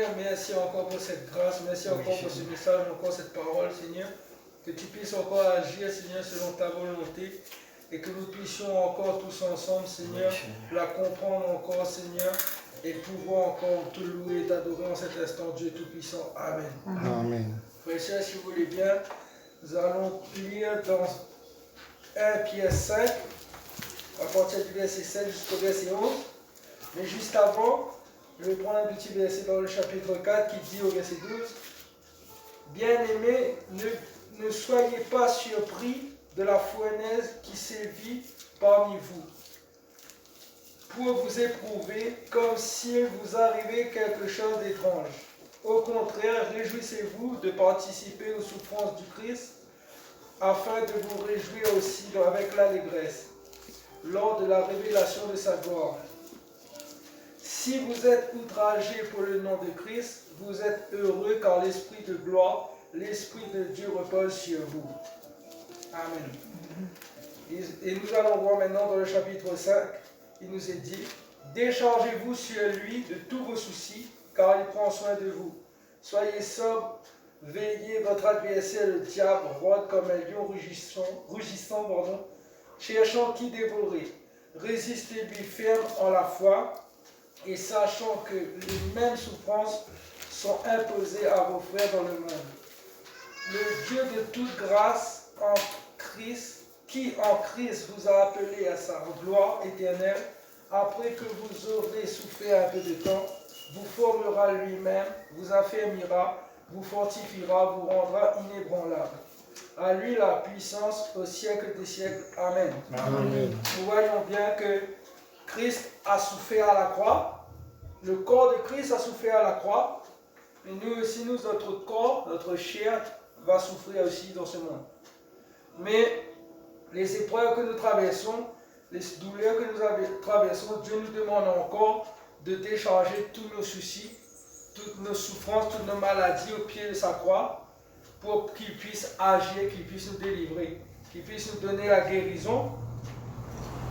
Seigneur, merci encore pour cette grâce, merci encore pour ce message, encore cette parole, Seigneur. Que tu puisses encore agir, Seigneur, selon ta volonté. Et que nous puissions encore tous ensemble, Seigneur, la comprendre encore, Seigneur. Et pouvoir encore te louer et t'adorer en cet instant, Dieu Tout-Puissant. Amen. Amen. Frères et sœurs, si vous voulez bien, nous allons lire dans 1 Pierre 5, à partir du verset 7 jusqu'au verset 11. Mais juste avant, je vais prendre un petit verset dans le chapitre 4 qui dit au verset 12, « Bien-aimés, ne soyez pas surpris de la fournaise qui sévit parmi vous, pour vous éprouver comme s'il vous arrivait quelque chose d'étrange. Au contraire, réjouissez-vous de participer aux souffrances du Christ, afin de vous réjouir aussi avec l'allégresse, lors de la révélation de sa gloire. Si vous êtes outragés pour le nom de Christ, vous êtes heureux car l'Esprit de gloire, l'Esprit de Dieu repose sur vous. » Amen. Et nous allons voir maintenant dans le chapitre 5, il nous est dit, « Déchargez-vous sur lui de tous vos soucis, car il prend soin de vous. Soyez sobres, veillez, votre adversaire le diable rôde comme un lion rugissant, cherchant qui dévorer. Résistez-lui ferme en la foi, et sachant que les mêmes souffrances sont imposées à vos frères dans le monde. Le Dieu de toute grâce en Christ, qui en Christ vous a appelé à sa gloire éternelle, après que vous aurez souffert un peu de temps, vous formera lui-même, vous affermira, vous fortifiera, vous rendra inébranlable. À lui la puissance au siècle des siècles. Amen. Amen. Nous voyons bien que Christ a souffert à la croix. Le corps de Christ a souffert à la croix. Et nous aussi, notre corps, notre chair, va souffrir aussi dans ce monde. Mais les épreuves que nous traversons, les douleurs que nous traversons, Dieu nous demande encore de décharger tous nos soucis, toutes nos souffrances, toutes nos maladies au pied de sa croix, pour qu'il puisse agir, qu'il puisse nous délivrer, qu'il puisse nous donner la guérison.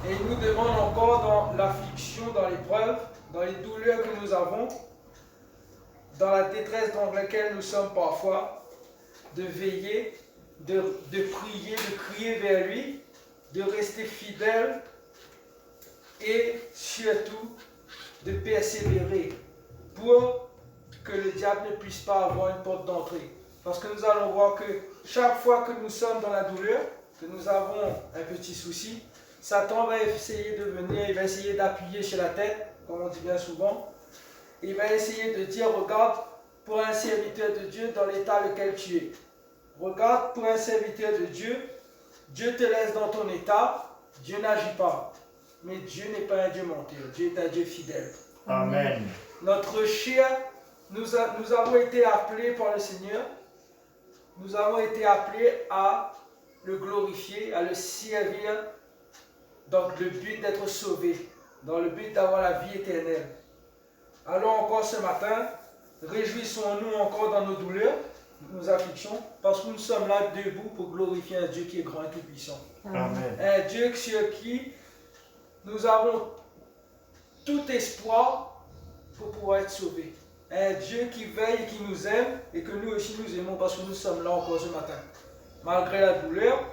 Et il nous demande encore dans l'affliction, dans l'épreuve, dans les douleurs que nous avons, dans la détresse dans laquelle nous sommes parfois, de veiller, de prier, de crier vers lui, de rester fidèle et surtout de persévérer pour que le diable ne puisse pas avoir une porte d'entrée. Parce que nous allons voir que chaque fois que nous sommes dans la douleur, que nous avons un petit souci, Satan va essayer de venir, il va essayer d'appuyer sur la tête, comme on dit bien souvent. Il va essayer de dire, regarde, pour un serviteur de Dieu dans l'état lequel tu es. Regarde, pour un serviteur de Dieu, Dieu te laisse dans ton état, Dieu n'agit pas. Mais Dieu n'est pas un Dieu menteur, Dieu est un Dieu fidèle. Amen. Notre chair, nous avons été appelés par le Seigneur, nous avons été appelés à le glorifier, à le servir, dans le but d'être sauvés, dans le but d'avoir la vie éternelle. Alors encore ce matin, réjouissons-nous encore dans nos douleurs, nos afflictions, parce que nous sommes là debout pour glorifier un Dieu qui est grand et tout-puissant. Amen. Un Dieu sur qui nous avons tout espoir pour pouvoir être sauvés. Un Dieu qui veille et qui nous aime et que nous aussi nous aimons parce que nous sommes là encore ce matin. Malgré la douleur,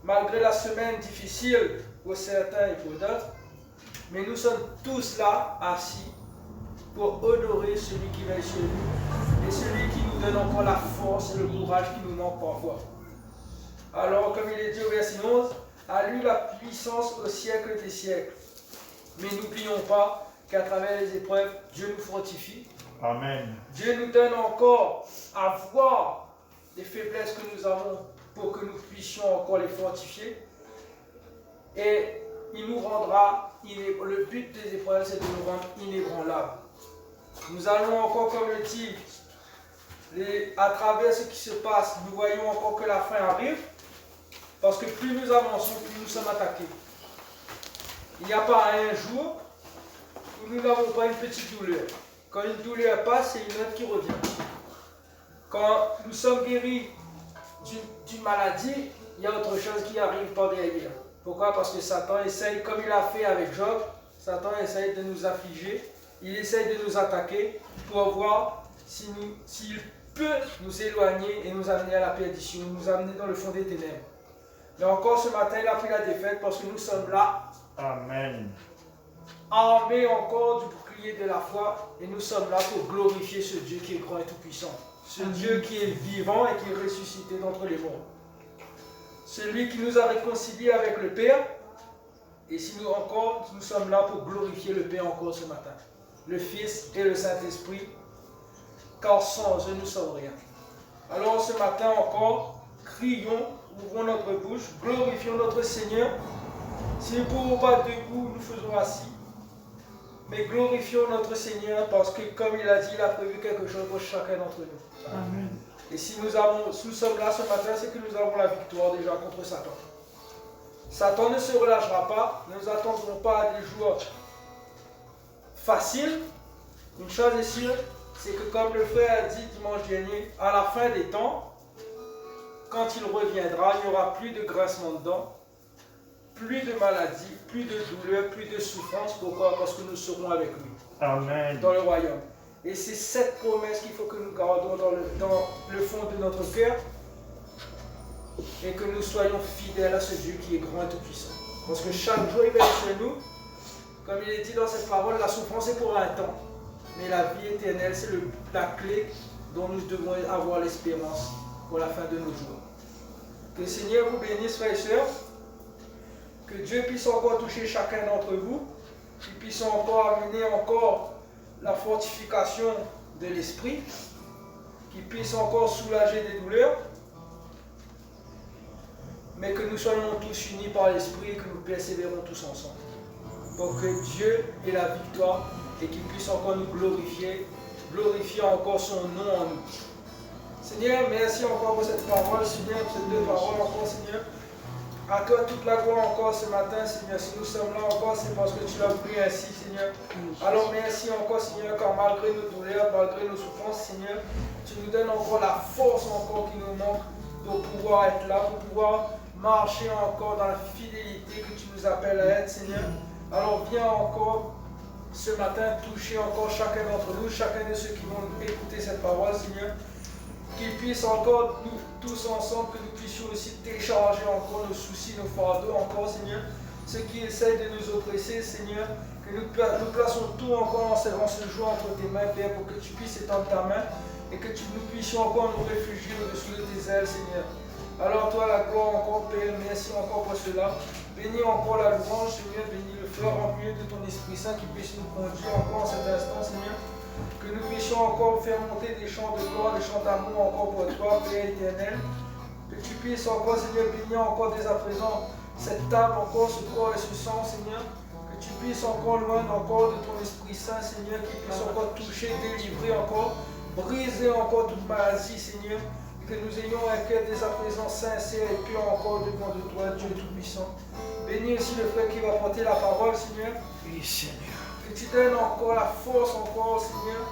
malgré la semaine difficile pour certains et pour d'autres, mais nous sommes tous là assis pour honorer celui qui veille sur nous et celui qui nous donne encore la force et le courage qui nous manque parfois. Alors, comme il est dit au verset 11, à lui la puissance au siècle des siècles. Mais n'oublions pas qu'à travers les épreuves, Dieu nous fortifie. Amen. Dieu nous donne encore à voir les faiblesses que nous avons pour que nous puissions encore les fortifier. Et il nous rendra, le but des épreuves, c'est de nous rendre inébranlables. Nous allons encore, comme le dit, à travers ce qui se passe, nous voyons encore que la fin arrive. Parce que plus nous avançons, plus nous sommes attaqués. Il n'y a pas un jour où nous n'avons pas une petite douleur. Quand une douleur passe, c'est une autre qui revient. Quand nous sommes guéris d'une maladie, il y a autre chose qui arrive par derrière. Pourquoi? Parce que Satan essaye, comme il a fait avec Job, Satan essaye de nous affliger, il essaye de nous attaquer pour voir s'il peut nous éloigner et nous amener à la perdition, nous amener dans le fond des ténèbres. Mais encore ce matin, il a pris la défaite parce que nous sommes là, Amen. armés encore du bouclier de la foi, et nous sommes là pour glorifier ce Dieu qui est grand et tout-puissant. Ce Dieu qui est vivant et qui est ressuscité d'entre les morts. Celui qui nous a réconciliés avec le Père. Et si nous sommes là pour glorifier le Père encore ce matin. Le Fils et le Saint-Esprit. Car sans eux, nous ne sommes rien. Alors ce matin encore, crions, ouvrons notre bouche, glorifions notre Seigneur. Si nous ne pouvons pas debout, nous faisons assis. Mais glorifions notre Seigneur parce que, comme il a dit, il a prévu quelque chose pour chacun d'entre nous. Amen. Et si nous sommes là ce matin, c'est que nous avons la victoire déjà contre Satan. Satan ne se relâchera pas. Nous n'attendrons pas à des jours faciles. Une chose est sûre, c'est que comme le frère a dit dimanche dernier, à la fin des temps, quand il reviendra, il n'y aura plus de grincement de dents, plus de maladies, plus de douleurs, plus de souffrance. Pourquoi? Parce que nous serons avec lui. Amen. Dans le royaume. Et c'est cette promesse qu'il faut que nous gardons dans le fond de notre cœur et que nous soyons fidèles à ce Dieu qui est grand et tout-puissant. Parce que chaque jour il vient chez nous, comme il est dit dans cette parole, la souffrance est pour un temps, mais la vie éternelle c'est la clé dont nous devons avoir l'espérance pour la fin de nos jours. Que le Seigneur vous bénisse, frères et sœurs, que Dieu puisse encore toucher chacun d'entre vous, qu'il puisse encore amener encore la fortification de l'esprit, qui puisse encore soulager des douleurs, mais que nous soyons tous unis par l'esprit et que nous persévérons tous ensemble. Pour que Dieu ait la victoire et qu'il puisse encore nous glorifier encore son nom en nous. Seigneur, merci encore pour cette parole, Seigneur, pour ces deux paroles encore, Seigneur. À toi toute la gloire encore ce matin, Seigneur. Si nous sommes là encore, c'est parce que tu l'as voulu ainsi, Seigneur. Alors merci encore, Seigneur, car malgré nos douleurs, malgré nos souffrances, Seigneur, tu nous donnes encore la force encore qui nous manque pour pouvoir être là, pour pouvoir marcher encore dans la fidélité que tu nous appelles à être, Seigneur. Alors viens encore ce matin toucher encore chacun d'entre nous, chacun de ceux qui vont écouter cette parole, Seigneur. Qu'ils puissent encore, nous tous ensemble, que nous puissions aussi télécharger encore nos soucis, nos fardeaux encore, Seigneur. Ceux qui essayent de nous oppresser, Seigneur, que nous plaçons tout encore en ce jour entre tes mains, Père, pour que tu puisses étendre ta main et que nous puissions encore nous réfugier au-dessus de tes ailes, Seigneur. Alors toi, la gloire encore, Père, merci encore pour cela. Bénis encore la louange, Seigneur, bénis le frère rempli de ton Esprit Saint qui puisse nous conduire encore en cet instant, Seigneur. Que nous puissions encore faire monter des chants de gloire, des chants d'amour encore pour toi, Père éternel. Que tu puisses encore, Seigneur, bénir encore dès à présent cette table, encore ce corps et ce sang, Seigneur. Que tu puisses encore loin encore de ton Esprit Saint, Seigneur, qui puisse encore toucher, délivrer encore, briser encore toute maladie, Seigneur. Que nous ayons un cœur dès à présent sincère et pur encore devant de toi, Dieu Tout-Puissant. Bénis aussi le frère qui va porter la parole, Seigneur. Oui, Seigneur. Que tu donnes encore la force, encore, Seigneur.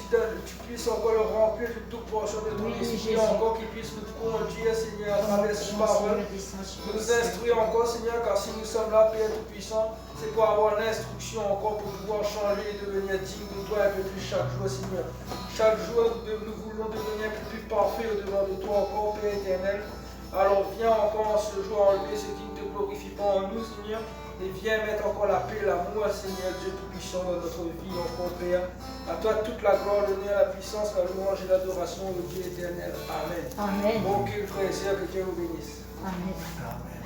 Que tu puisses encore le remplir de toute portion de ton esprit, encore qu'il puisse nous conduire, Seigneur, à travers cette parole. Nous instruire encore, Seigneur, car si nous sommes là, Père Tout-Puissant, c'est pour avoir l'instruction encore pour pouvoir changer et devenir digne de toi un peu plus chaque jour, Seigneur. Chaque jour, nous voulons devenir plus parfaits au-devant de toi encore, Père éternel. Alors viens encore en ce jour enlever ce qui ne te glorifie pas en nous, Seigneur. Et viens mettre encore la paix, l'amour, Seigneur Dieu Tout-Puissant dans notre vie, encore Père. À toi toute la gloire, l'honneur, la puissance, la louange et l'adoration au Dieu éternel. Amen. Amen. Bon culte, frères et sœurs, que Dieu vous bénisse. Amen. Amen.